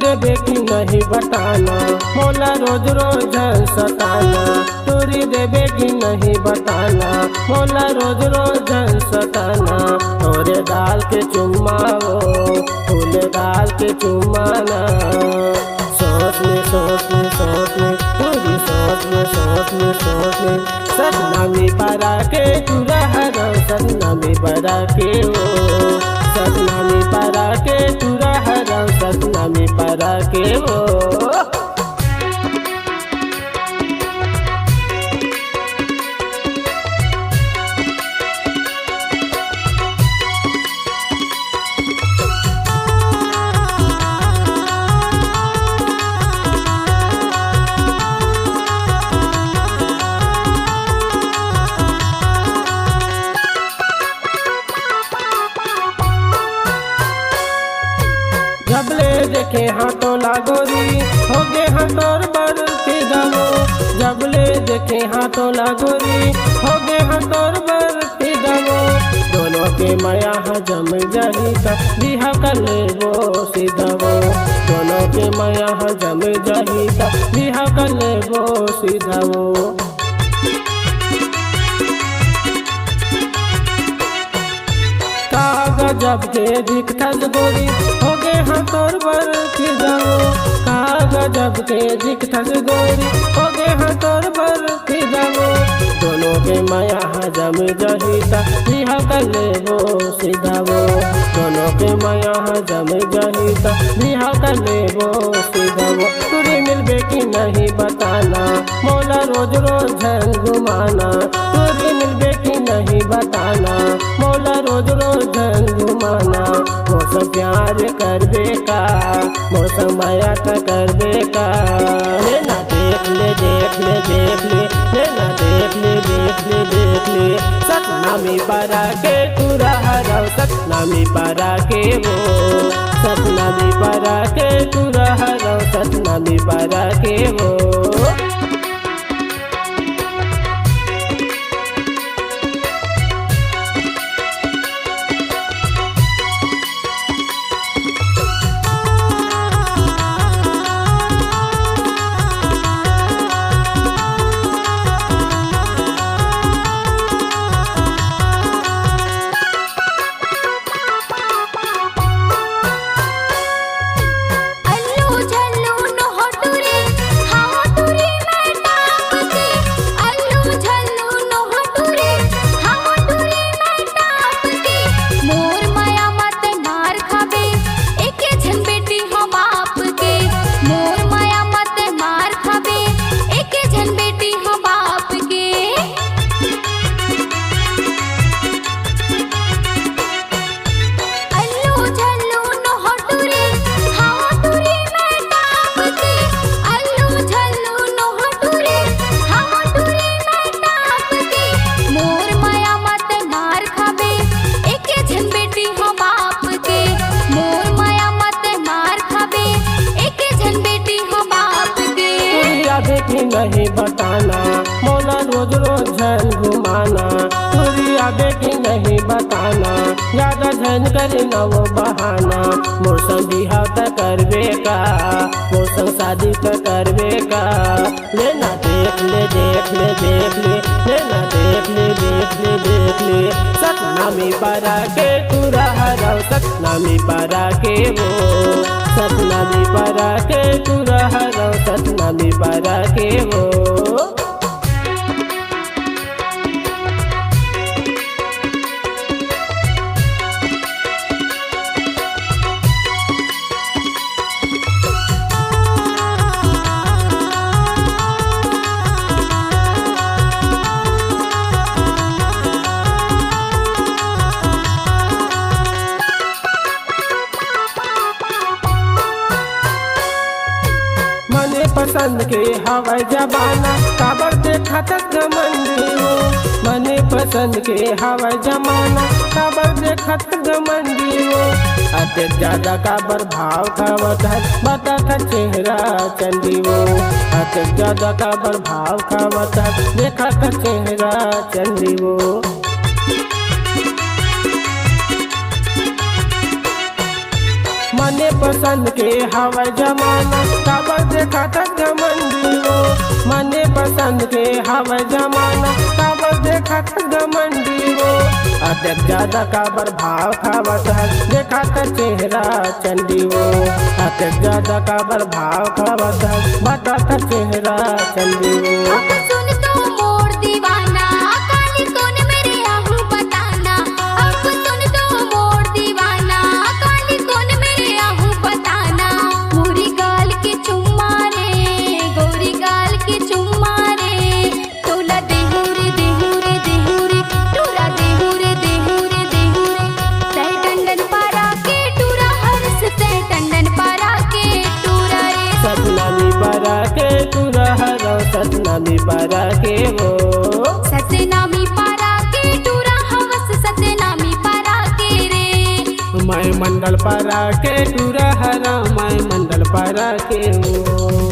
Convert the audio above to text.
देवे की नहीं बताना, मोला रोज रोज सताना। टूरी देवे की नहीं बताना, मोला रोज रोज सताना। तोरे दाल के चुम्मा वो फूल दाल के चुम्माना। सोच में सोच में सोच में टूरी सोच में सोच में सोच में सपना में परा के तू रह सपना में परा के वो सपना में परा के तू रह सपना में परा के वो। जबले देखे हाथों लागोरी हो गे हाथोर बरती दमो। जबले देखे हाथों लागोरी हो गे हाथोर बरती दमो। दोनों के माया जम जाही का बिहा कर ले वो सीधवो। दोनों के माया जम जाही का बिहा कर ले वो सीधवो। गजब के दिखत गोरी हो गे हाथोर बरती दमो। गजब के दिखत गोरी हो गे हाथोर बरती दमो। दोनों के माया जम जहिता बिहा कर ले वो सीधवो। दोनों के माया जम जहिता बिहा कर ले वो सीधवो। तुरी मिलबे की नहीं बताना, मोला रोज रोज घुमाना। तुरी मिलबे की नहीं बताना, मोला रोज रोज घुमाना। मौसम प्यार करबे का, मौसम माया का करबे का। लेना देख ले देख ले देख ले, लेना देख ले देख ले देख ले। सपना में परा के तू रह सपना में परा के वो। सपना में परा के तू रह सपना में परा के वो। नहीं बताना, मोला रोज रोज घुमाना। तुरी आगे की नहीं बताना, ज्यादा झन करे न वो बहाना। मौसम बिहाव त करबे का, मौसम शादी त करबे का। लेना देख ले देख ले देख ले, लेना देख ले देख ले देख ले। सपना में परा के तू रह सपना में परा के वो। सपना में परा के तू रह सपना में परा के वो। पसंद के हवाई जमाना काबर देखा तक घमंडी हो। मने पसंद के हवाई जमाना काबर देखा तक घमंडी हो। अति ज्यादा काबर भाव खावत है बता था चेहरा चंडी वो। अति ज्यादा काबर भाव खावत है देखा था चेहरा चंडी वो। मने पसंद के हवाई जमाना काबर देखा तक घमंडी हो। मने पसंद के हवाई जमाना काबर देखा तक घमंडी हो। अत्यंत ज्यादा काबर भाव खावत है देखा तक चेहरा चंडी हो। अत्यंत ज्यादा काबर भाव खावत है बता तक चेहरा चंडी हो। सतनामी पारा के वो सतनामी पारा के टूरा हवस सतनामी पारा के रे। मैं मंडल पारा के टूरा हरा मैं मंडल पारा के वो।